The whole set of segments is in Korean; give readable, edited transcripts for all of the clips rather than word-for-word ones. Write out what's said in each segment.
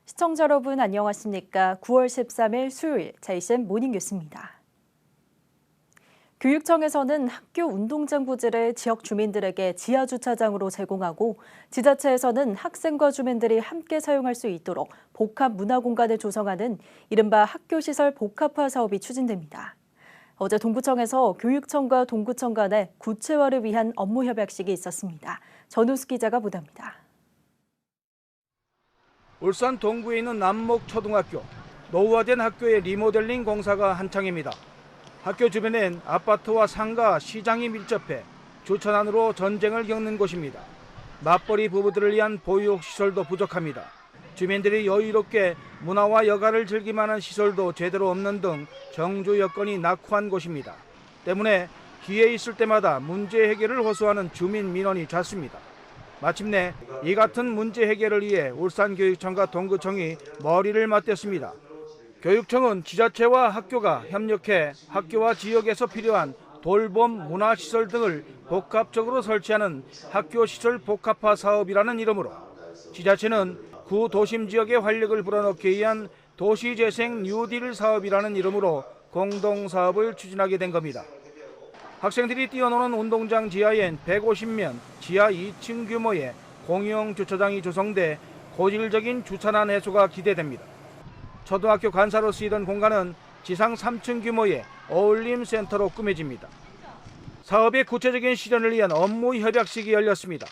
시청자 여러분 안녕하십니까? 9월 13일 수요일 JCN 모닝뉴스입니다. 교육청에서는 학교 운동장 부지를 지역 주민들에게 지하주차장으로 제공하고 지자체에서는 학생과 주민들이 함께 사용할 수 있도록 복합 문화공간을 조성하는 이른바 학교시설 복합화 사업이 추진됩니다. 어제 동구청에서 교육청과 동구청 간의 구체화를 위한 업무 협약식이 있었습니다. 전우수 기자가 보도합니다. 울산 동구에 있는 남목초등학교, 노후화된 학교의 리모델링 공사가 한창입니다. 학교 주변엔 아파트와 상가, 시장이 밀접해 주천안으로 전쟁을 겪는 곳입니다. 맞벌이 부부들을 위한 보육시설도 부족합니다. 주민들이 여유롭게 문화와 여가를 즐기만한 시설도 제대로 없는 등 정주 여건이 낙후한 곳입니다. 때문에 기회 있을 때마다 문제 해결을 호소하는 주민 민원이 잦습니다. 마침내 이 같은 문제 해결을 위해 울산교육청과 동구청이 머리를 맞댔습니다. 교육청은 지자체와 학교가 협력해 학교와 지역에서 필요한 돌봄, 문화시설 등을 복합적으로 설치하는 학교시설 복합화 사업이라는 이름으로 지자체는 구도심 지역에 활력을 불어넣기 위한 도시재생 뉴딜 사업이라는 이름으로 공동사업을 추진하게 된 겁니다. 학생들이 뛰어노는 운동장 지하엔 150면 지하 2층 규모의 공용 주차장이 조성돼 고질적인 주차난 해소가 기대됩니다. 초등학교 관사로 쓰이던 공간은 지상 3층 규모의 어울림센터로 꾸며집니다. 사업의 구체적인 실현을 위한 업무 협약식이 열렸습니다.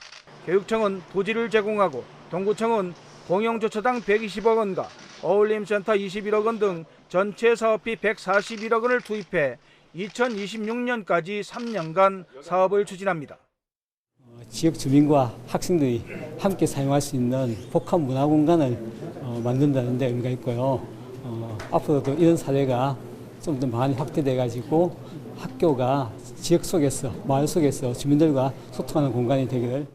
교육청은 부지를 제공하고 동구청은 공용 주차장 120억 원과 어울림센터 21억 원 등 전체 사업비 141억 원을 투입해 2026년까지 3년간 사업을 추진합니다. 지역 주민과 학생들이 함께 사용할 수 있는 복합 문화 공간을 만든다는 데 의미가 있고요. 앞으로도 이런 사례가 좀 더 많이 확대돼 가지고 학교가 지역 속에서, 마을 속에서 주민들과 소통하는 공간이 되기를.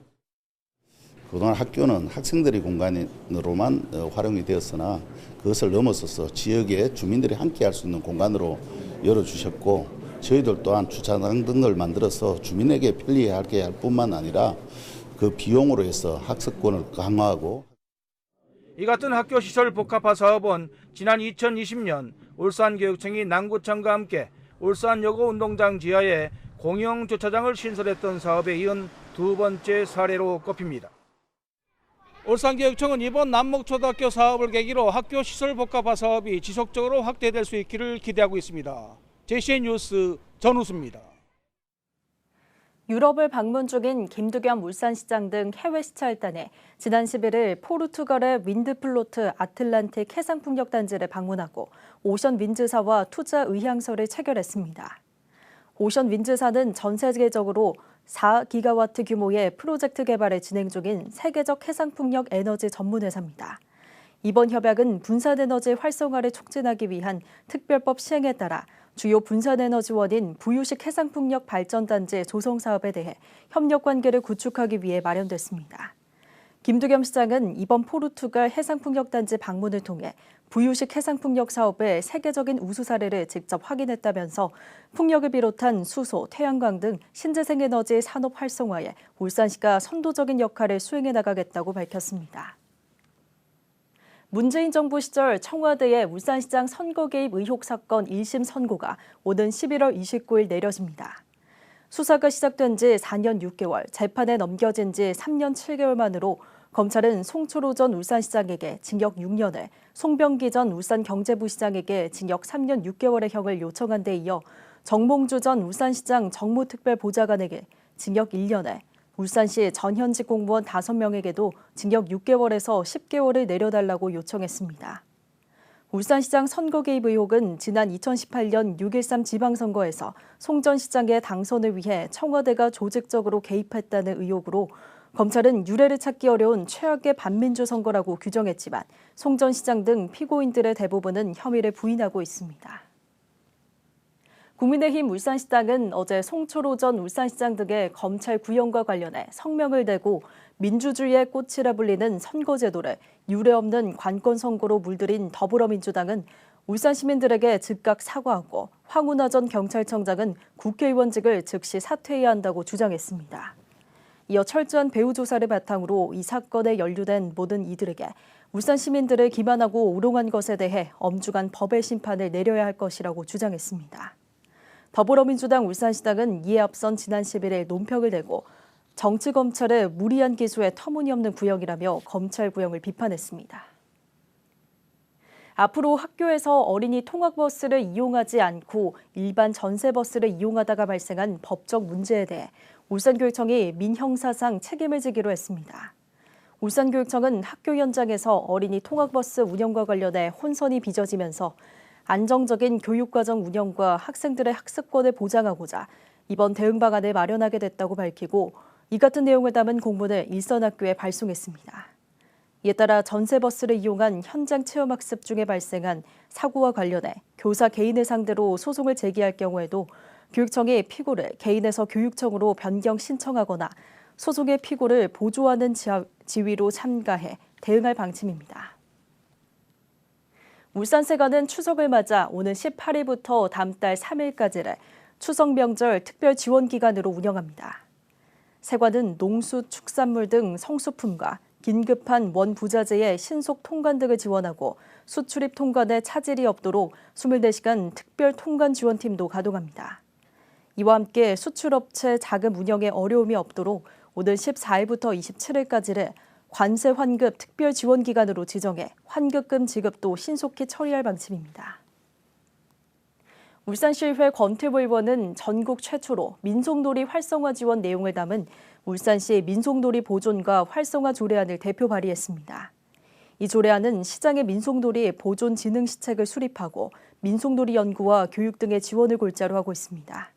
그동안 학교는 학생들의 공간으로만 활용이 되었으나 그것을 넘어서서 지역의 주민들이 함께 할 수 있는 공간으로 열어주셨고, 저희들 또한 주차장 등을 만들어서 주민에게 편리하게 할 뿐만 아니라 그 비용으로 해서 학습권을 강화하고. 이 같은 학교시설 복합화 사업은 지난 2020년 울산교육청이 남구청과 함께 울산여고 운동장 지하에 공영 주차장을 신설했던 사업에 이은 두 번째 사례로 꼽힙니다. 울산교육청은 이번 남목초등학교 사업을 계기로 학교시설 복합화 사업이 지속적으로 확대될 수 있기를 기대하고 있습니다. JCN 뉴스 전우수입니다. 유럽을 방문 중인 김두겸 울산시장 등 해외 시차 일단에 지난 11일 포르투갈의 윈드플로트 아틀란틱 해상풍력단지를 방문하고 오션윈즈사와 투자 의향서를 체결했습니다. 오션윈즈사는 전 세계적으로 4기가와트 규모의 프로젝트 개발을 진행 중인 세계적 해상풍력 에너지 전문 회사입니다. 이번 협약은 분산에너지 활성화를 촉진하기 위한 특별법 시행에 따라 주요 분산에너지원인 부유식 해상풍력 발전단지 조성 사업에 대해 협력 관계를 구축하기 위해 마련됐습니다. 김두겸 시장은 이번 포르투갈 해상풍력단지 방문을 통해 부유식 해상풍력 사업의 세계적인 우수 사례를 직접 확인했다면서 풍력을 비롯한 수소, 태양광 등 신재생에너지 산업 활성화에 울산시가 선도적인 역할을 수행해 나가겠다고 밝혔습니다. 문재인 정부 시절 청와대의 울산시장 선거 개입 의혹 사건 1심 선고가 오는 11월 29일 내려집니다. 수사가 시작된 지 4년 6개월, 재판에 넘겨진 지 3년 7개월 만으로 검찰은 송철호 전 울산시장에게 징역 6년에, 송병기 전 울산경제부시장에게 징역 3년 6개월의 형을 요청한 데 이어 정몽주 전 울산시장 정무특별보좌관에게 징역 1년에, 울산시 전현직 공무원 5명에게도 징역 6개월에서 10개월을 내려달라고 요청했습니다. 울산시장 선거 개입 의혹은 지난 2018년 6.13 지방선거에서 송 전 시장의 당선을 위해 청와대가 조직적으로 개입했다는 의혹으로 검찰은 유례를 찾기 어려운 최악의 반민주 선거라고 규정했지만 송 전 시장 등 피고인들의 대부분은 혐의를 부인하고 있습니다. 국민의힘 울산시당은 어제 송철호 전 울산시장 등의 검찰 구형과 관련해 성명을 내고 민주주의의 꽃이라 불리는 선거제도를 유례없는 관권 선거로 물들인 더불어민주당은 울산 시민들에게 즉각 사과하고 황운하 전 경찰청장은 국회의원직을 즉시 사퇴해야 한다고 주장했습니다. 이어 철저한 배후 조사를 바탕으로 이 사건에 연루된 모든 이들에게 울산 시민들을 기만하고 우롱한 것에 대해 엄중한 법의 심판을 내려야 할 것이라고 주장했습니다. 더불어민주당 울산시당은 이에 앞선 지난 11일 논평을 내고 정치검찰의 무리한 기소에 터무니없는 구형이라며 검찰 구형을 비판했습니다. 앞으로 학교에서 어린이 통학버스를 이용하지 않고 일반 전세버스를 이용하다가 발생한 법적 문제에 대해 울산교육청이 민형사상 책임을 지기로 했습니다. 울산교육청은 학교 현장에서 어린이 통학버스 운영과 관련해 혼선이 빚어지면서 안정적인 교육과정 운영과 학생들의 학습권을 보장하고자 이번 대응 방안을 마련하게 됐다고 밝히고 이 같은 내용을 담은 공문을 일선학교에 발송했습니다. 이에 따라 전세버스를 이용한 현장 체험학습 중에 발생한 사고와 관련해 교사 개인을 상대로 소송을 제기할 경우에도 교육청이 피고를 개인에서 교육청으로 변경 신청하거나 소송의 피고를 보조하는 지위로 참가해 대응할 방침입니다. 울산세관은 추석을 맞아 오는 18일부터 다음 달 3일까지를 추석 명절 특별 지원 기간으로 운영합니다. 세관은 농수, 축산물 등 성수품과 긴급한 원부자재의 신속 통관 등을 지원하고 수출입 통관에 차질이 없도록 24시간 특별 통관 지원팀도 가동합니다. 이와 함께 수출업체 자금 운영에 어려움이 없도록 오는 14일부터 27일까지를 관세 환급 특별 지원 기간으로 지정해 환급금 지급도 신속히 처리할 방침입니다. 울산시의회 권태보 의원은 전국 최초로 민속놀이 활성화 지원 내용을 담은 울산시 민속놀이 보존과 활성화 조례안을 대표 발의했습니다. 이 조례안은 시장의 민속놀이 보존 진흥 시책을 수립하고 민속놀이 연구와 교육 등의 지원을 골자로 하고 있습니다.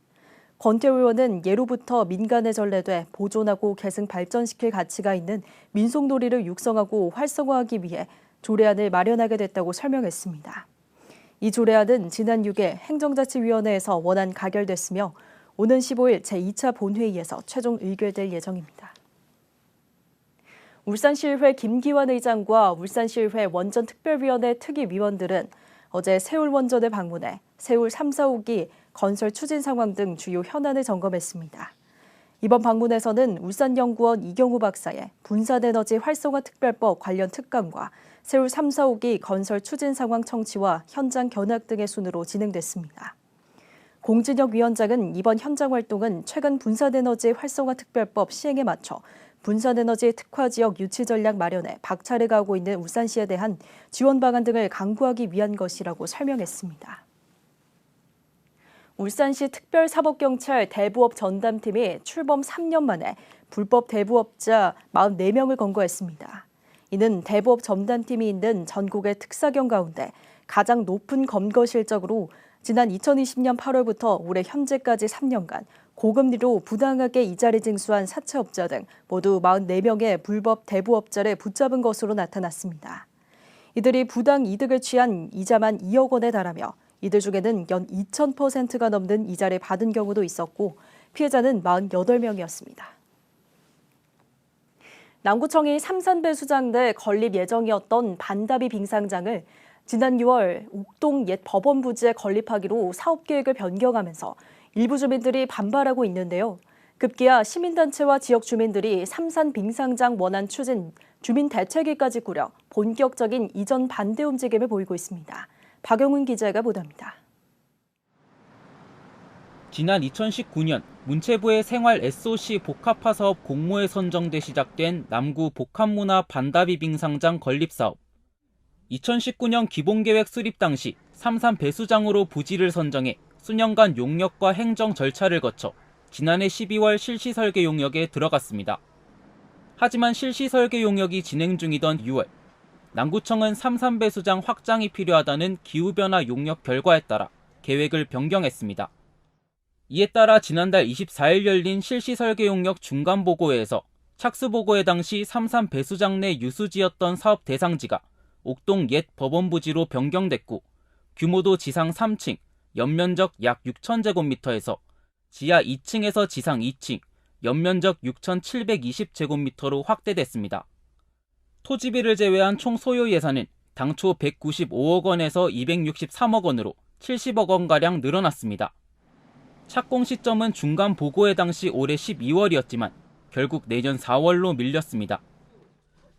권태호 의원은 예로부터 민간에 전래돼 보존하고 계승 발전시킬 가치가 있는 민속놀이를 육성하고 활성화하기 위해 조례안을 마련하게 됐다고 설명했습니다. 이 조례안은 지난 6일 행정자치위원회에서 원안 가결됐으며 오는 15일 제2차 본회의에서 최종 의결될 예정입니다. 울산시의회 김기환 의장과 울산시의회 원전특별위원회 특위위원들은 어제 세울원전을 방문해 세울 3, 4호기 건설 추진 상황 등 주요 현안을 점검했습니다. 이번 방문에서는 울산연구원 이경우 박사의 분산에너지 활성화 특별법 관련 특강과 세울 3, 4호기 건설 추진 상황 청취와 현장 견학 등의 순으로 진행됐습니다. 공진혁 위원장은 이번 현장 활동은 최근 분산에너지 활성화 특별법 시행에 맞춰 분산에너지 특화지역 유치 전략 마련에 박차를 가하고 있는 울산시에 대한 지원 방안 등을 강구하기 위한 것이라고 설명했습니다. 울산시 특별사법경찰 대부업 전담팀이 출범 3년 만에 불법 대부업자 44명을 검거했습니다. 이는 대부업 전담팀이 있는 전국의 특사경 가운데 가장 높은 검거 실적으로 지난 2020년 8월부터 올해 현재까지 3년간 고금리로 부당하게 이자를 징수한 사채업자 등 모두 44명의 불법 대부업자를 붙잡은 것으로 나타났습니다. 이들이 부당 이득을 취한 이자만 2억 원에 달하며 이들 중에는 연 2,000%가 넘는 이자를 받은 경우도 있었고 피해자는 48명이었습니다. 남구청이 삼산배수장 내 건립 예정이었던 반다비 빙상장을 지난 6월 옥동 옛 법원 부지에 건립하기로 사업 계획을 변경하면서 일부 주민들이 반발하고 있는데요. 급기야 시민단체와 지역 주민들이 삼산 빙상장 원안 추진 주민 대책위까지 꾸려 본격적인 이전 반대 움직임을 보이고 있습니다. 박영훈 기자가 보도합니다. 지난 2019년 문체부의 생활 SOC 복합화 사업 공모에 선정돼 시작된 남구 복합문화 반다비 빙상장 건립 사업. 2019년 기본계획 수립 당시 삼산 배수장으로 부지를 선정해 수년간 용역과 행정 절차를 거쳐 지난해 12월 실시 설계 용역에 들어갔습니다. 하지만 실시 설계 용역이 진행 중이던 6월, 남구청은 삼산 배수장 확장이 필요하다는 기후변화 용역 결과에 따라 계획을 변경했습니다. 이에 따라 지난달 24일 열린 실시 설계 용역 중간보고회에서 착수보고회 당시 삼산 배수장 내 유수지였던 사업 대상지가 옥동 옛 법원 부지로 변경됐고 규모도 지상 3층, 연면적 약 6,000제곱미터에서 지하 2층에서 지상 2층, 연면적 6,720제곱미터로 확대됐습니다. 토지비를 제외한 총 소요 예산은 당초 195억 원에서 263억 원으로 70억 원가량 늘어났습니다. 착공 시점은 중간 보고회 당시 올해 12월이었지만 결국 내년 4월로 밀렸습니다.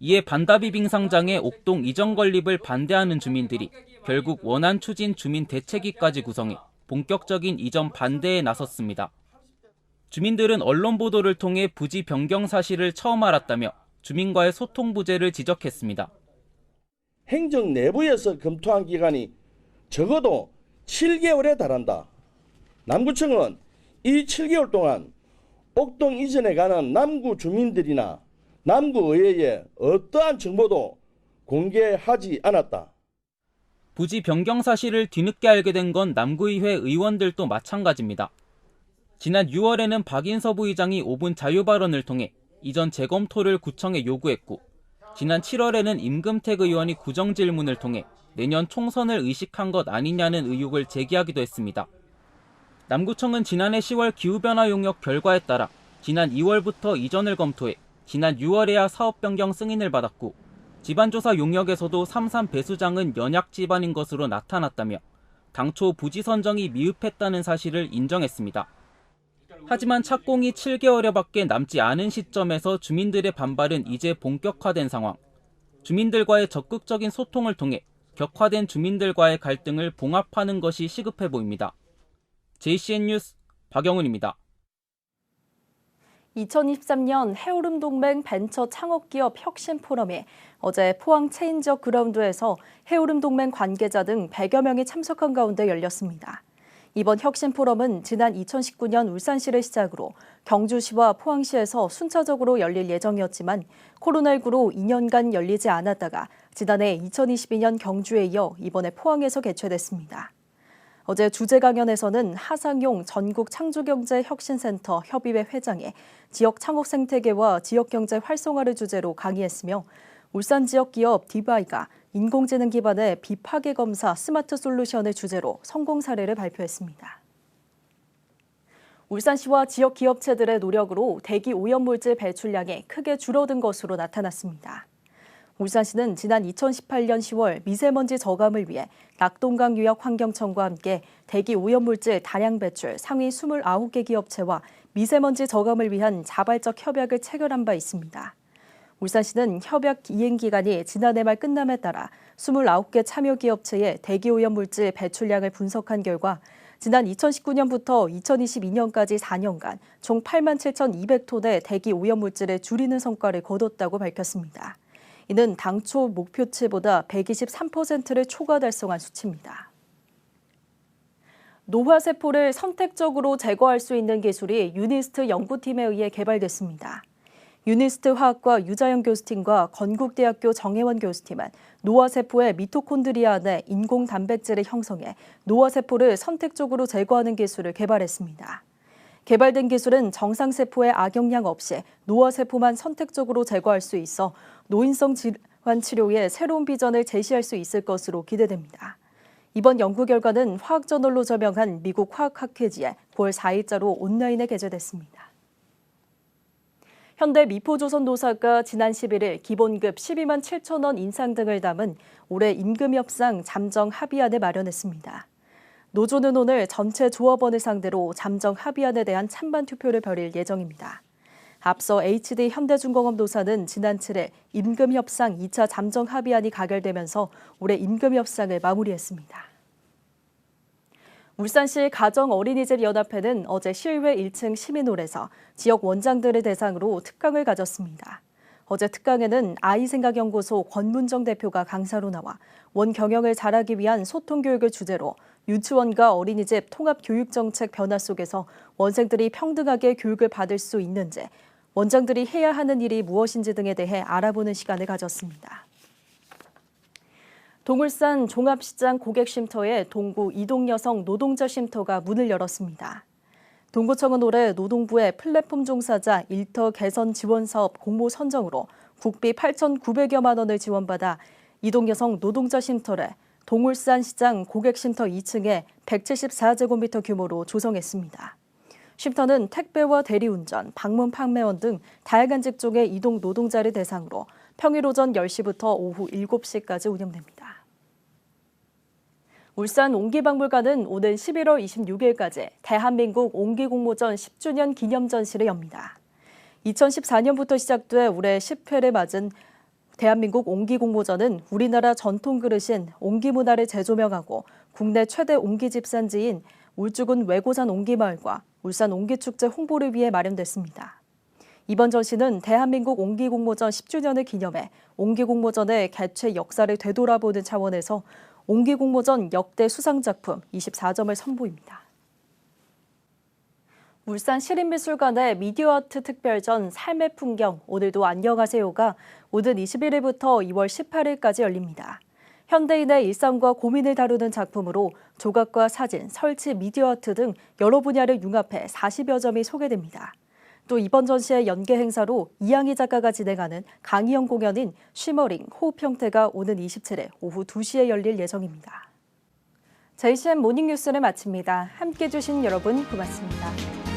이에 반다비빙 상장의 옥동 이전 건립을 반대하는 주민들이 결국 원안 추진 주민 대책위까지 구성해 본격적인 이전 반대에 나섰습니다. 주민들은 언론 보도를 통해 부지 변경 사실을 처음 알았다며 주민과의 소통 부재를 지적했습니다. 행정 내부에서 검토한 기간이 적어도 7개월에 달한다. 남구청은 이 7개월 동안 옥동 이전에 관한 남구 주민들이나 남구의회에 어떠한 정보도 공개하지 않았다. 부지 변경 사실을 뒤늦게 알게 된 건 남구의회 의원들도 마찬가지입니다. 지난 6월에는 박인서 부의장이 5분 자유발언을 통해 이전 재검토를 구청에 요구했고, 지난 7월에는 임금택 의원이 구정질문을 통해 내년 총선을 의식한 것 아니냐는 의혹을 제기하기도 했습니다. 남구청은 지난해 10월 기후변화 용역 결과에 따라 지난 2월부터 이전을 검토해 지난 6월에야 사업 변경 승인을 받았고, 집안조사 용역에서도 3.3 배수장은 연약 집안인 것으로 나타났다며 당초 부지 선정이 미흡했다는 사실을 인정했습니다. 하지만 착공이 7개월여밖에 남지 않은 시점에서 주민들의 반발은 이제 본격화된 상황. 주민들과의 적극적인 소통을 통해 격화된 주민들과의 갈등을 봉합하는 것이 시급해 보입니다. JCN 뉴스 박영훈입니다. 2023년 해오름 동맹 벤처 창업기업 혁신 포럼이 어제 포항 체인지역 그라운드에서 해오름 동맹 관계자 등 100여 명이 참석한 가운데 열렸습니다. 이번 혁신 포럼은 지난 2019년 울산시를 시작으로 경주시와 포항시에서 순차적으로 열릴 예정이었지만 코로나19로 2년간 열리지 않았다가 지난해 2022년 경주에 이어 이번에 포항에서 개최됐습니다. 어제 주제 강연에서는 하상용 전국창조경제혁신센터 협의회 회장이 지역 창업 생태계와 지역경제 활성화를 주제로 강의했으며, 울산 지역 기업 디바이가 인공지능 기반의 비파괴 검사 스마트 솔루션을 주제로 성공 사례를 발표했습니다. 울산시와 지역 기업체들의 노력으로 대기 오염물질 배출량이 크게 줄어든 것으로 나타났습니다. 울산시는 지난 2018년 10월 미세먼지 저감을 위해 낙동강 유역 환경청과 함께 대기 오염물질 다량 배출 상위 29개 기업체와 미세먼지 저감을 위한 자발적 협약을 체결한 바 있습니다. 울산시는 협약 이행 기간이 지난해 말 끝남에 따라 29개 참여 기업체의 대기 오염물질 배출량을 분석한 결과 지난 2019년부터 2022년까지 4년간 총 87,200톤의 대기 오염물질을 줄이는 성과를 거뒀다고 밝혔습니다. 이는 당초 목표치보다 123%를 초과 달성한 수치입니다. 노화세포를 선택적으로 제거할 수 있는 기술이 유니스트 연구팀에 의해 개발됐습니다. 유니스트 화학과 유자영 교수팀과 건국대학교 정혜원 교수팀은 노화세포의 미토콘드리아 안에 인공 단백질을 형성해 노화세포를 선택적으로 제거하는 기술을 개발했습니다. 개발된 기술은 정상세포의 악영향 없이 노화세포만 선택적으로 제거할 수 있어 노인성 질환 치료에 새로운 비전을 제시할 수 있을 것으로 기대됩니다. 이번 연구 결과는 화학저널로 저명한 미국 화학학회지에 9월 4일자로 온라인에 게재됐습니다. 현대 미포조선노사가 지난 11일 기본급 12만 7천 원 인상 등을 담은 올해 임금협상 잠정 합의안을 마련했습니다. 노조는 오늘 전체 조합원을 상대로 잠정 합의안에 대한 찬반 투표를 벌일 예정입니다. 앞서 HD 현대중공업 노사는 지난 7일 임금협상 2차 잠정 합의안이 가결되면서 올해 임금협상을 마무리했습니다. 울산시 가정어린이집연합회는 어제 실외 1층 시민홀에서 지역 원장들을 대상으로 특강을 가졌습니다. 어제 특강에는 아이생각연구소 권문정 대표가 강사로 나와 원 경영을 잘하기 위한 소통교육을 주제로 유치원과 어린이집 통합교육정책 변화 속에서 원생들이 평등하게 교육을 받을 수 있는지, 원장들이 해야 하는 일이 무엇인지 등에 대해 알아보는 시간을 가졌습니다. 동울산 종합시장 고객쉼터에 동구 이동여성 노동자 쉼터가 문을 열었습니다. 동구청은 올해 노동부의 플랫폼 종사자 일터 개선 지원 사업 공모 선정으로 국비 8,900여만 원을 지원받아 이동여성 노동자 쉼터를 동울산 시장 고객쉼터 2층에 174제곱미터 규모로 조성했습니다. 쉼터는 택배와 대리운전, 방문 판매원 등 다양한 직종의 이동 노동자를 대상으로 평일 오전 10시부터 오후 7시까지 운영됩니다. 울산 옹기박물관은 오는 11월 26일까지 대한민국 옹기공모전 10주년 기념전시를 엽니다. 2014년부터 시작돼 올해 10회를 맞은 대한민국 옹기공모전은 우리나라 전통 그릇인 옹기문화를 재조명하고 국내 최대 옹기 집산지인 울주군 외고산 옹기마을과 울산 옹기축제 홍보를 위해 마련됐습니다. 이번 전시는 대한민국 옹기공모전 10주년을 기념해 옹기공모전의 개최 역사를 되돌아보는 차원에서 옹기공모전 역대 수상작품 24점을 선보입니다. 울산 시립미술관의 미디어아트 특별전 삶의 풍경 오늘도 안녕하세요가 오는 21일부터 2월 18일까지 열립니다. 현대인의 일상과 고민을 다루는 작품으로 조각과 사진, 설치, 미디어아트 등 여러 분야를 융합해 40여 점이 소개됩니다. 또 이번 전시의 연계 행사로 이양희 작가가 진행하는 강의형 공연인 쉬머링, 호흡 형태가 오는 27일 오후 2시에 열릴 예정입니다. JCN 모닝뉴스를 마칩니다. 함께해 주신 여러분 고맙습니다.